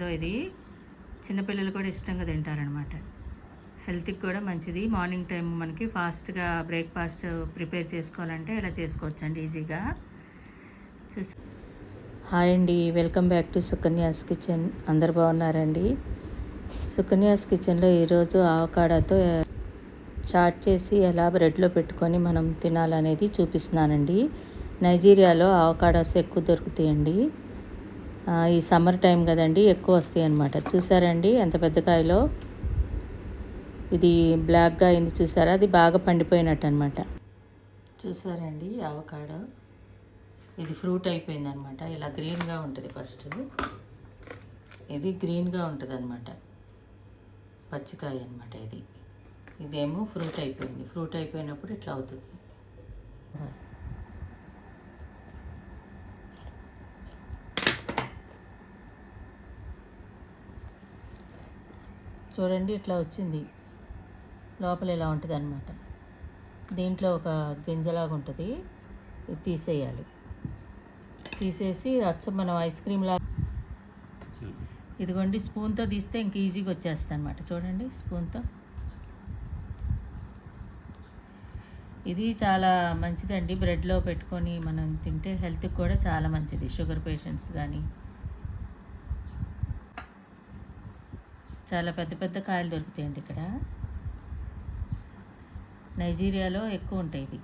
ఉంటుందో ఇది చిన్నపిల్లలు కూడా ఇష్టంగా తింటారనమాట. హెల్త్కి కూడా మంచిది. మార్నింగ్ టైం మనకి ఫాస్ట్గా బ్రేక్ఫాస్ట్ ప్రిపేర్ చేసుకోవాలంటే ఇలా చేసుకోవచ్చండి ఈజీగా. హాయ్ అండి, welcome back to Sukanya's kitchen. అందరు బాగున్నారండి? సుకన్యాస్ కిచెన్లో ఈరోజు ఆవకాడతో చాట్ చేసి ఎలా బ్రెడ్లో పెట్టుకొని మనం తినాలనేది చూపిస్తున్నానండి. నైజీరియాలో ఆవకాడోస్ ఎక్కువ దొరుకుతాయండి. ఈ సమ్మర్ టైం కదండి, ఎక్కువ వస్తాయి అన్నమాట. చూసారండి ఎంత పెద్ద కాయలో. ఇది బ్లాక్గా అయింది చూసారా, అది బాగా పండిపోయినట్టు అనమాట. చూసారండి ఆవకాడో, ఇది ఫ్రూట్ అయిపోయింది అనమాట. ఇలా గ్రీన్గా ఉంటుంది ఫస్ట్, ఇది గ్రీన్గా ఉంటుంది అనమాట, పచ్చికాయ అనమాట. ఇదేమో ఫ్రూట్ అయిపోయింది. ఫ్రూట్ అయిపోయినప్పుడు ఇట్లా అవుతుంది. చూడండి ఇట్లా వచ్చింది. లోపల ఇలా ఉంటుంది అనమాట. దీంట్లో ఒక గింజలాగా ఉంటుంది, ఇది తీసేయాలి. తీసేసి అచ్చం మనం ఐస్ క్రీమ్లా ఇదిగోండి స్పూన్తో తీస్తే ఇంక ఈజీగా వచ్చేస్తుంది అనమాట. చూడండి స్పూన్తో. ఇది చాలా మంచిదండి, బ్రెడ్లో పెట్టుకొని మనం తింటే హెల్త్కి కూడా చాలా మంచిది. షుగర్ పేషెంట్స్ కానీ. చాలా పెద్ద పెద్ద కాయలు దొరుకుతాయండి ఇక్కడ. నైజీరియాలో ఎక్కువ ఉంటాయి. ఇది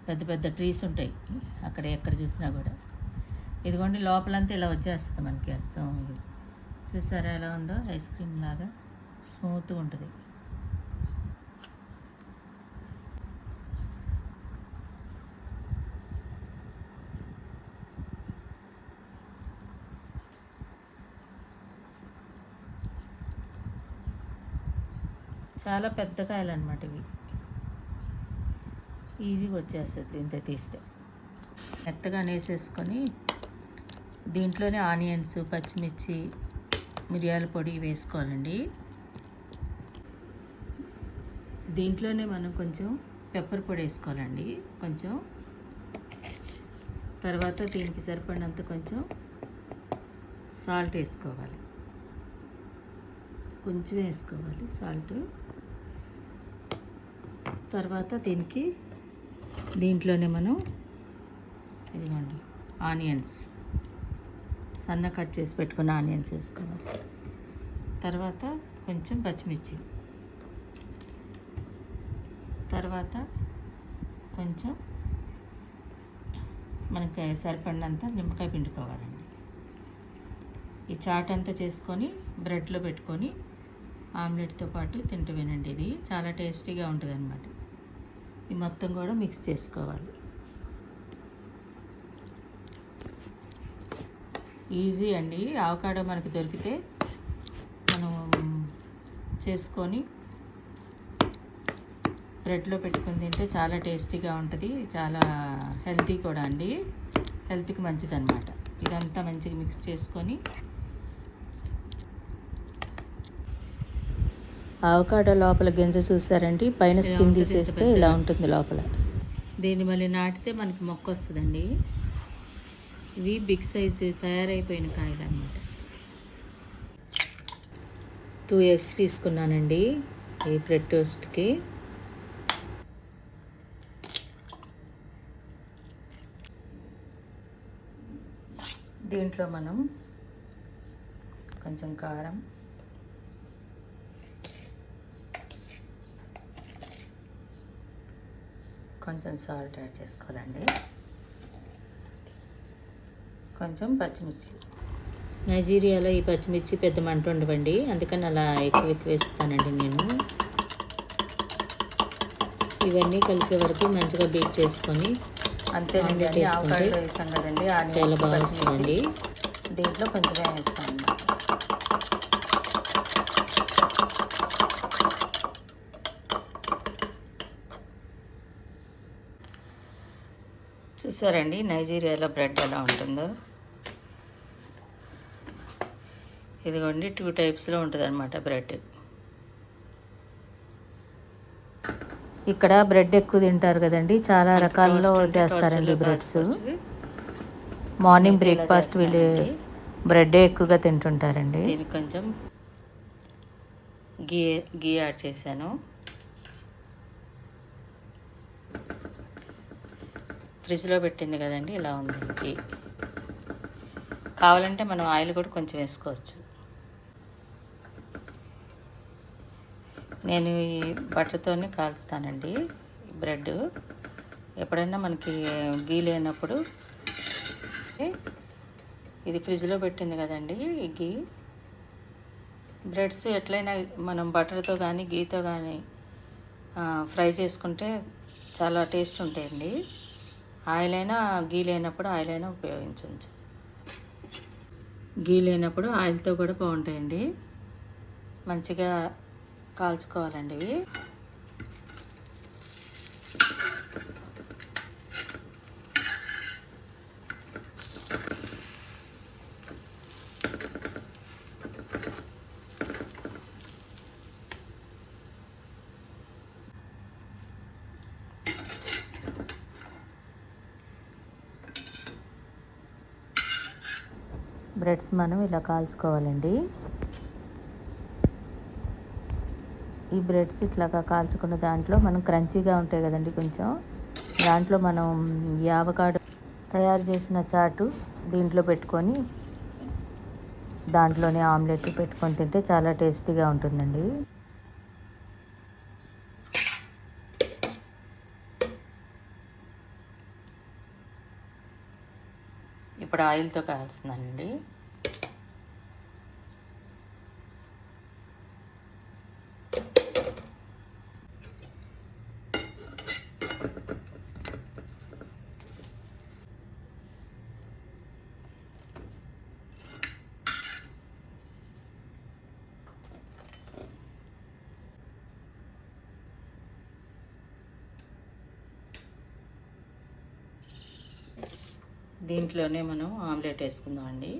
పెద్ద పెద్ద ట్రీస్ ఉంటాయి అక్కడ, ఎక్కడ చూసినా కూడా. ఇదిగోండి లోపలంతా ఇలా వచ్చేస్తుంది మనకి అచ్చం. ఇది చూసారా ఎలా ఉందో, ఐస్ క్రీమ్ లాగా స్మూత్గా ఉంటుంది. చాలా పెద్ద కాయలు అనమాట ఇవి. ఈజీగా వచ్చేస్తుంది ఇంత తీస్తే. మెత్తగా వేసేసుకొని దీంట్లోనే ఆనియన్స్, పచ్చిమిర్చి, మిరియాల పొడి వేసుకోవాలండి. దీంట్లోనే మనం కొంచెం పెప్పర్ పొడి వేసుకోవాలండి, కొంచెం. తర్వాత దీనికి సరిపడినంత కొంచెం సాల్ట్ వేసుకోవాలి, కొంచెం వేసుకోవాలి సాల్ట్. తర్వాత దీంట్లోనే మనం ఇదిగోండి ఆనియన్స్, సన్న కట్ చేసి పెట్టుకున్న ఆనియన్స్ వేసుకోవాలి. తర్వాత కొంచెం పచ్చిమిర్చి, తర్వాత కొంచెం మనకి సరిపడినంత నిమ్మకాయ పిండుకోవాలండి. ఈ చాట్ అంతా చేసుకొని బ్రెడ్లో పెట్టుకొని ఆమ్లెట్తో పాటు తింటవేనండి. ఇది చాలా టేస్టీగా ఉంటుంది అన్నమాట. ఈ మొత్తం కూడా మిక్స్ చేసుకోవాలి. ఈజీ అండి. ఆవకాడో మనకు దొరికితే మనం చేసుకొని బ్రెడ్లో పెట్టుకుని తింటే చాలా టేస్టీగా ఉంటుంది. చాలా హెల్తీ కూడా అండి, హెల్త్కి మంచిది అన్నమాట. ఇదంతా మంచిగా మిక్స్ చేసుకొని ఆవకాడో లోపల గింజ చూసారండి, పైన స్కిన్ తీసేస్తే ఇలా ఉంటుంది లోపల. దీన్ని మళ్ళీ నాటితే మనకి మొక్క వస్తుందండి. ఇవి బిగ్ సైజు తయారైపోయిన కాయలు అన్నమాట. 2 eggs తీసుకున్నానండి ఈ బ్రెడ్ టోస్ట్కి. దీంట్లో మనం కొంచెం కారం, కొంచెం సాల్ట్ యాడ్ చేసుకోవాలండి, కొంచెం పచ్చిమిర్చి. నైజీరియాలో ఈ పచ్చిమిర్చి పెద్ద మంట ఉండవండి, అందుకని అలా ఎక్కువ వేస్తానండి నేను. ఇవన్నీ కలిసే వరకు మంచిగా బీట్ చేసుకొని అంతేనండి. ఆవకాడో వేసాం కదండి, చాలా బాగా వస్తుందండి. దీంట్లో కొంచెం వేస్తాను. చూసారండి నైజీరియాలో బ్రెడ్ ఎలా ఉంటుందో. ఇదిగోండి 2 టైప్స్లో ఉంటుంది అనమాట బ్రెడ్. ఇక్కడ బ్రెడ్ ఎక్కువ తింటారు కదండి, చాలా రకాల్లో చేస్తారండి బ్రెడ్స్. మార్నింగ్ బ్రేక్ఫాస్ట్ వీళ్ళు బ్రెడ్ ఎక్కువగా తింటుంటారండి. దీనికి కొంచెం గీ యాడ్ చేశాను. ఫ్రిడ్జ్లో పెట్టింది కదండి, ఇలా ఉంది గీ. కావాలంటే మనం ఆయిల్ కూడా కొంచెం వేసుకోవచ్చు. నేను ఈ బటర్తోనే కాల్స్తానండి బ్రెడ్. ఎప్పుడైనా మనకి గీ లేనప్పుడు ఇది ఫ్రిడ్జ్లో పెట్టింది కదండి ఈ గీ. బ్రెడ్స్ ఎట్లయినా మనం బటర్తో కానీ గీతో కానీ ఫ్రై చేసుకుంటే చాలా టేస్ట్ ఉంటాయండి. ఆయిల్ అయినా గీ లేనప్పుడు ఆయిల్ అయినా ఉపయోగించవచ్చు. గీ లేనప్పుడు ఆయిల్తో కూడా బాగుంటాయండి. మంచిగా కాల్చుకోవాలండి ఇవి. బ్రెడ్స్ మనం ఇలా కాల్చుకోవాలండి. ఈ బ్రెడ్స్ ఇట్లాగా కాల్చుకున్న దాంట్లో మనం క్రంచీగా ఉంటాయి కదండి కొంచెం, దాంట్లో మనం ఈ ఆవకాడో తయారు చేసిన చాటు దీంట్లో పెట్టుకొని దాంట్లోనే ఆమ్లెట్ పెట్టుకొని తింటే చాలా టేస్టీగా ఉంటుందండి. ఇప్పుడు ఆయిల్తో కాల్స్తున్నానండి. దీంట్లోనే మనం ఆమ్లెట్ వేసుకుందాం అండి.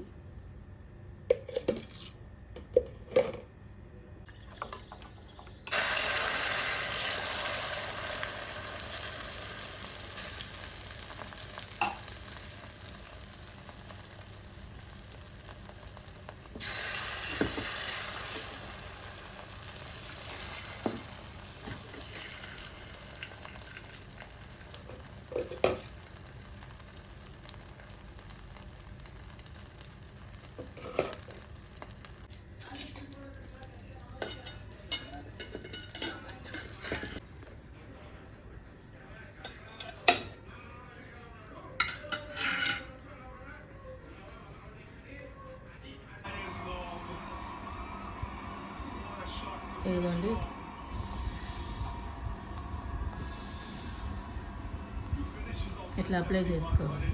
ఇదిగోండి, ఇట్లా అప్లై చేసుకోవాలి.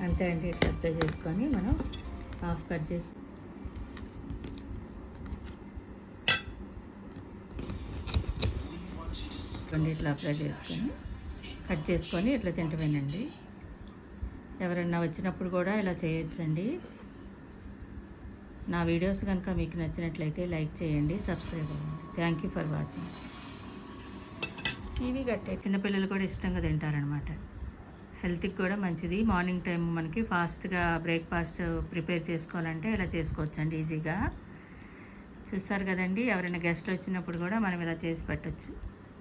అంతే అండి, ఇట్లా అప్లై చేసుకొని మనం హాఫ్ కట్ చేసి ఇట్లా అప్లై చేసుకొని కట్ చేసుకొని ఇట్లా తింటమేనండి. ఎవరన్నా వచ్చినప్పుడు కూడా ఇలా చేయొచ్చండి. నా వీడియోస్ కనుక మీకు నచ్చినట్లయితే లైక్ చేయండి, సబ్స్క్రైబ్ అవ్వండి. Thank you for watching. ఇవి కట్టే చిన్నపిల్లలు కూడా ఇష్టంగా తింటారనమాట. హెల్త్కి కూడా మంచిది. మార్నింగ్ టైం మనకి ఫాస్ట్గా బ్రేక్ఫాస్ట్ ప్రిపేర్ చేసుకోవాలంటే ఇలా చేసుకోవచ్చండి ఈజీగా. చూస్తారు కదండి, ఎవరైనా గెస్ట్లు వచ్చినప్పుడు కూడా మనం ఇలా చేసి పెట్టచ్చు.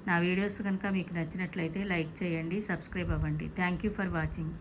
నా వీడియోస్ కనుక మీకు నచ్చినట్లయితే లైక్ చేయండి, సబ్స్క్రైబ్ అవ్వండి. Thank you for watching.